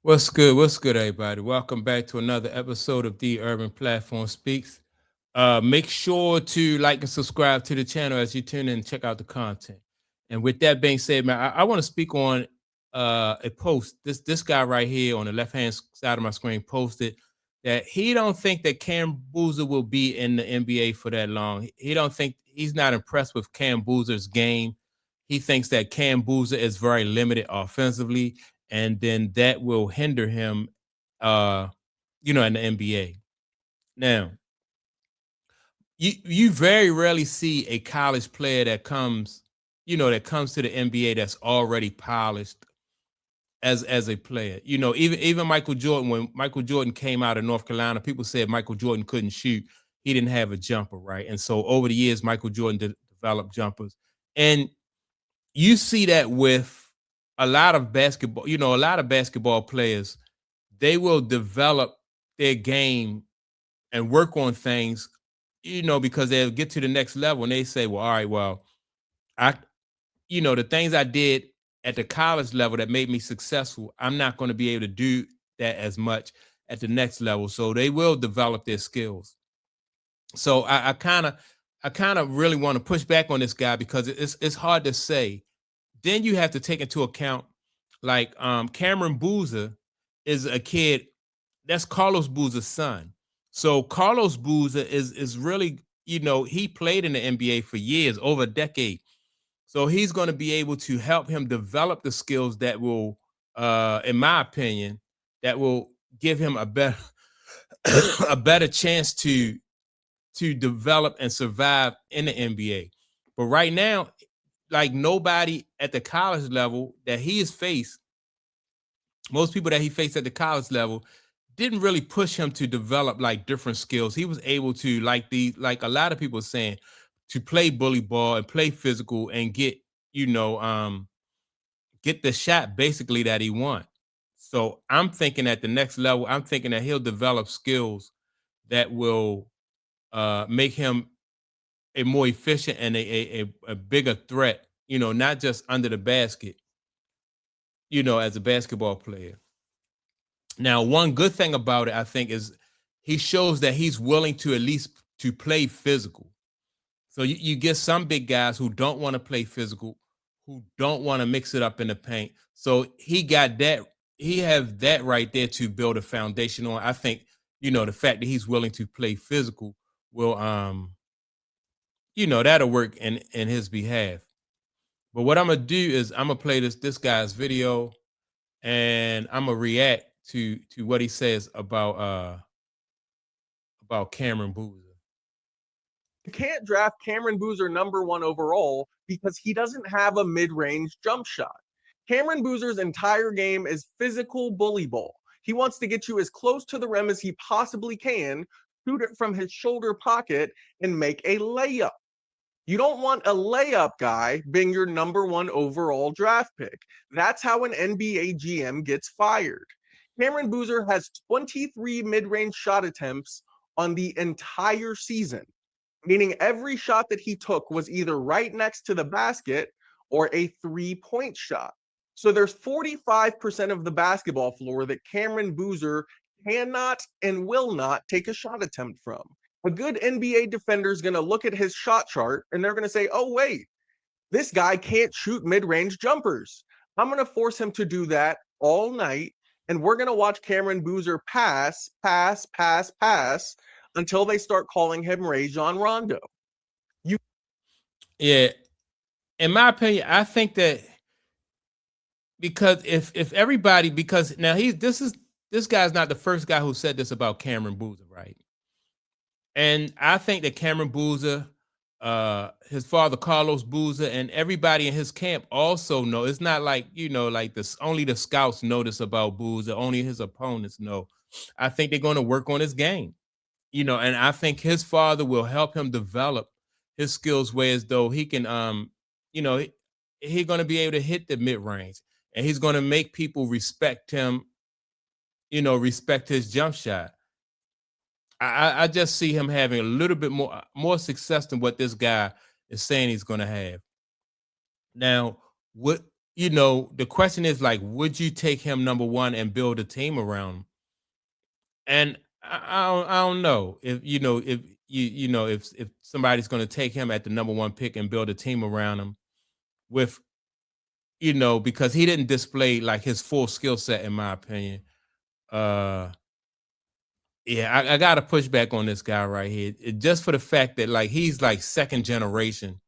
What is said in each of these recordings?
What's good? What's good, everybody? Welcome back to another episode of The Urban Platform Speaks. Make sure to like and subscribe to the channel as you tune in and check out the content. And with that being said, man, I want to speak on a post. This guy right here on the left hand side of my screen posted that he don't think that Cam Boozer will be in the NBA for that long. He don't think he's not impressed with Cam Boozer's game. He thinks that Cam Boozer is very limited offensively, and then that will hinder him, uh, in the NBA. Now, you very rarely see a college player that comes to the NBA that's already polished as a player. Even Michael Jordan, when Michael Jordan came out of North Carolina, people said Michael Jordan couldn't shoot. He didn't have a jumper, right? And so over the years, Michael Jordan developed jumpers. And you see that with a lot of basketball, a lot of basketball players, they will develop their game and work on things, because they'll get to the next level and they say, well, all right, well, I, the things I did at the college level that made me successful, I'm not going to be able to do that as much at the next level. So they will develop their skills. So I kind of really want to push back on this guy because it's hard to say. Then you have to take into account, like, Cameron Boozer is a kid that's Carlos Boozer's son. So Carlos Boozer is really, he played in the NBA for years, over a decade. So he's going to be able to help him develop the skills that will, in my opinion, that will give him a better a better chance to develop and survive in the NBA. But right now, like, nobody at the college level that he has faced, most people that he faced at the college level didn't really push him to develop like different skills. He was able to, like a lot of people are saying, to play bully ball and play physical and get the shot basically that he wants. So I'm thinking at the next level, I'm thinking that he'll develop skills that will make him a more efficient and a bigger threat, not just under the basket, as a basketball player. Now, one good thing about it, I think, is he shows that he's willing to at least to play physical. So you get some big guys who don't want to play physical, who don't want to mix it up in the paint. So he got that. He has that right there to build a foundation on. I think, the fact that he's willing to play physical will, that'll work in his behalf. But what I'm gonna do is I'm gonna play this guy's video, and I'm gonna react to what he says about Cameron Boozer. You can't draft Cameron Boozer number one overall because he doesn't have a mid range jump shot. Cameron Boozer's entire game is physical bully ball. He wants to get you as close to the rim as he possibly can, shoot it from his shoulder pocket, and make a layup. You don't want a layup guy being your number one overall draft pick. That's how an NBA GM gets fired. Cameron Boozer has 23 mid range shot attempts on the entire season, meaning every shot that he took was either right next to the basket or a 3-point shot. So there's 45% of the basketball floor that Cameron Boozer cannot and will not take a shot attempt from. A good NBA defender is going to look at his shot chart and they're going to say, oh, wait, this guy can't shoot mid range jumpers. I'm going to force him to do that all night. And we're going to watch Cameron Boozer pass, pass, pass, pass until they start calling him Rajon Rondo. Yeah, in my opinion, I think that because if everybody, because now this guy's not the first guy who said this about Cameron Boozer, right? And I think that Cameron Boozer, his father Carlos Boozer, and everybody in his camp also know. It's not like, like this only the scouts know this about Boozer, only his opponents know. I think they're going to work on his game, and I think his father will help him develop his skills, whereas though he can, you know, he's going to be able to hit the mid range, and he's going to make people respect him, respect his jump shot. I just see him having a little bit more success than what this guy is saying he's going to have. Now, what the question is like, would you take him number one and build a team around him? And I don't know if if if somebody's going to take him at the number one pick and build a team around him with because he didn't display like his full skill set in my opinion. Uh, yeah, I got to push back on this guy right here, just for the fact that like he's like second generation.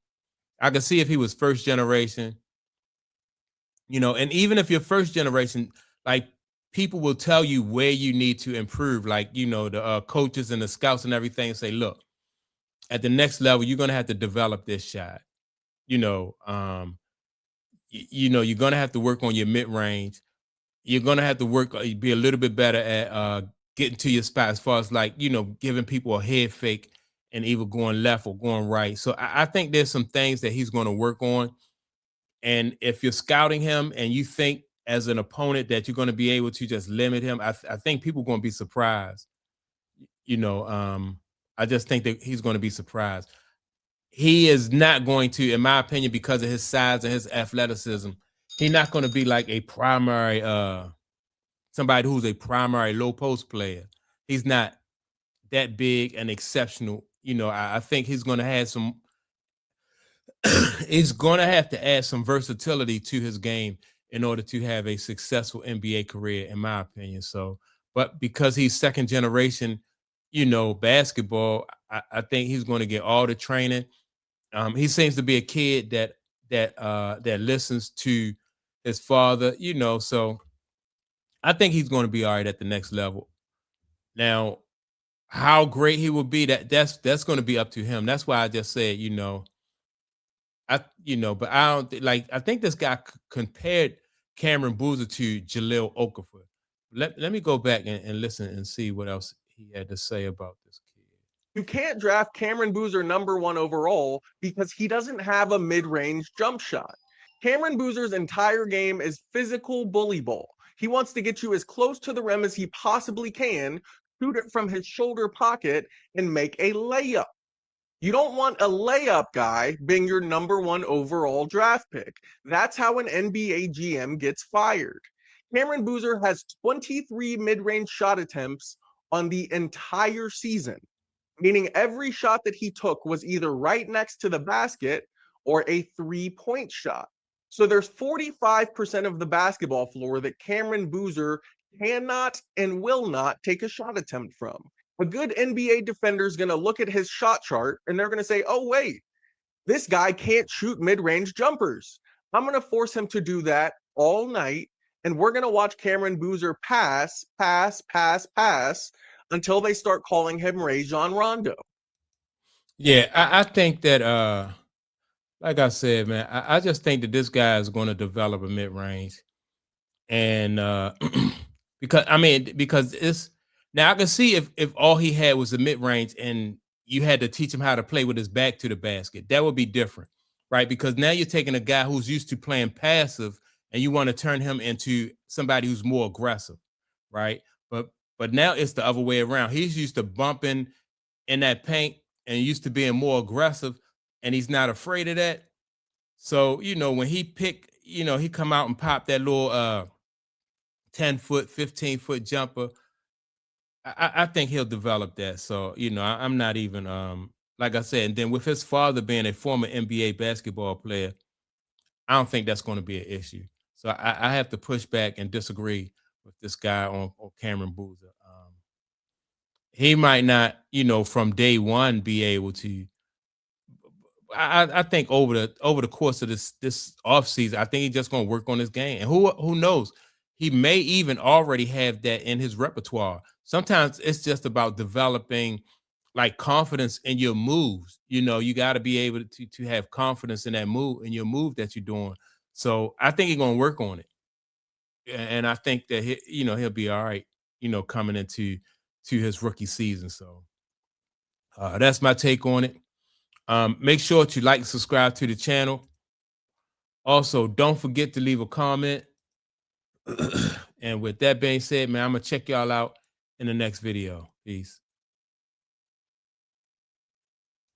I could see if he was first generation, and even if you're first generation, like people will tell you where you need to improve, like the coaches and the scouts and everything say, look, at the next level, you're gonna have to develop this shot. You know, you're gonna have to work on your mid range. You're gonna have to work, be a little bit better at getting to your spot as far as like giving people a head fake and either going left or going right. So I think there's some things that he's going to work on. And if you're scouting him and you think as an opponent that you're going to be able to just limit him, I think people are going to be surprised. You know, um, I just think that he's going to be surprised. He is not going to, in my opinion, because of his size and his athleticism, he's not going to be like a primary somebody who's a primary low post player. He's not that big and exceptional. I think he's going to have some he's going to have to add some versatility to his game in order to have a successful NBA career, in my opinion. So, but because he's second generation, basketball, I think he's going to get all the training. He seems to be a kid that listens to his father, so I think he's going to be all right at the next level. Now, how great he will be, that's going to be up to him. That's why I just said, but I don't like. I think this guy compared Cameron Boozer to Jaleel Okafor. Let me go back and listen and see what else he had to say about this kid. You can't draft Cameron Boozer number one overall because he doesn't have a mid range jump shot. Cameron Boozer's entire game is physical bully ball. He wants to get you as close to the rim as he possibly can, shoot it from his shoulder pocket, and make a layup. You don't want a layup guy being your number one overall draft pick. That's how an NBA GM gets fired. Cameron Boozer has 23 mid range shot attempts on the entire season, meaning every shot that he took was either right next to the basket or a 3-point shot. So there's 45% of the basketball floor that Cameron Boozer cannot and will not take a shot attempt from. A good NBA defender is going to look at his shot chart and they're going to say, oh, wait, this guy can't shoot mid range jumpers. I'm going to force him to do that all night. And we're going to watch Cameron Boozer pass, pass, pass, pass until they start calling him Rajon Rondo. Yeah, I think that like I said, man, I just think that this guy is going to develop a mid range. And because it's now I can see if all he had was a mid range and you had to teach him how to play with his back to the basket, that would be different, right? Because now you're taking a guy who's used to playing passive and you want to turn him into somebody who's more aggressive, right? But now it's the other way around. He's used to bumping in that paint and used to being more aggressive, and he's not afraid of that. So when he come out and pop that little 10-foot, 15-foot jumper, I think he'll develop that. So, I'm not even like I said, and then with his father being a former NBA basketball player, I don't think that's going to be an issue. So I have to push back and disagree with this guy on Cameron Boozer. He might not, from day one be able to. I think over the course of this offseason, I think he's just gonna work on his game. And who knows? He may even already have that in his repertoire. Sometimes it's just about developing like confidence in your moves. You got to be able to have confidence in that move in your move that you're doing. So I think he's gonna work on it. And I think that he'll be all right, coming into his rookie season. So that's my take on it. Make sure to like and subscribe to the channel. Also, don't forget to leave a comment. And with that being said, man, I'm going to check y'all out in the next video. Peace.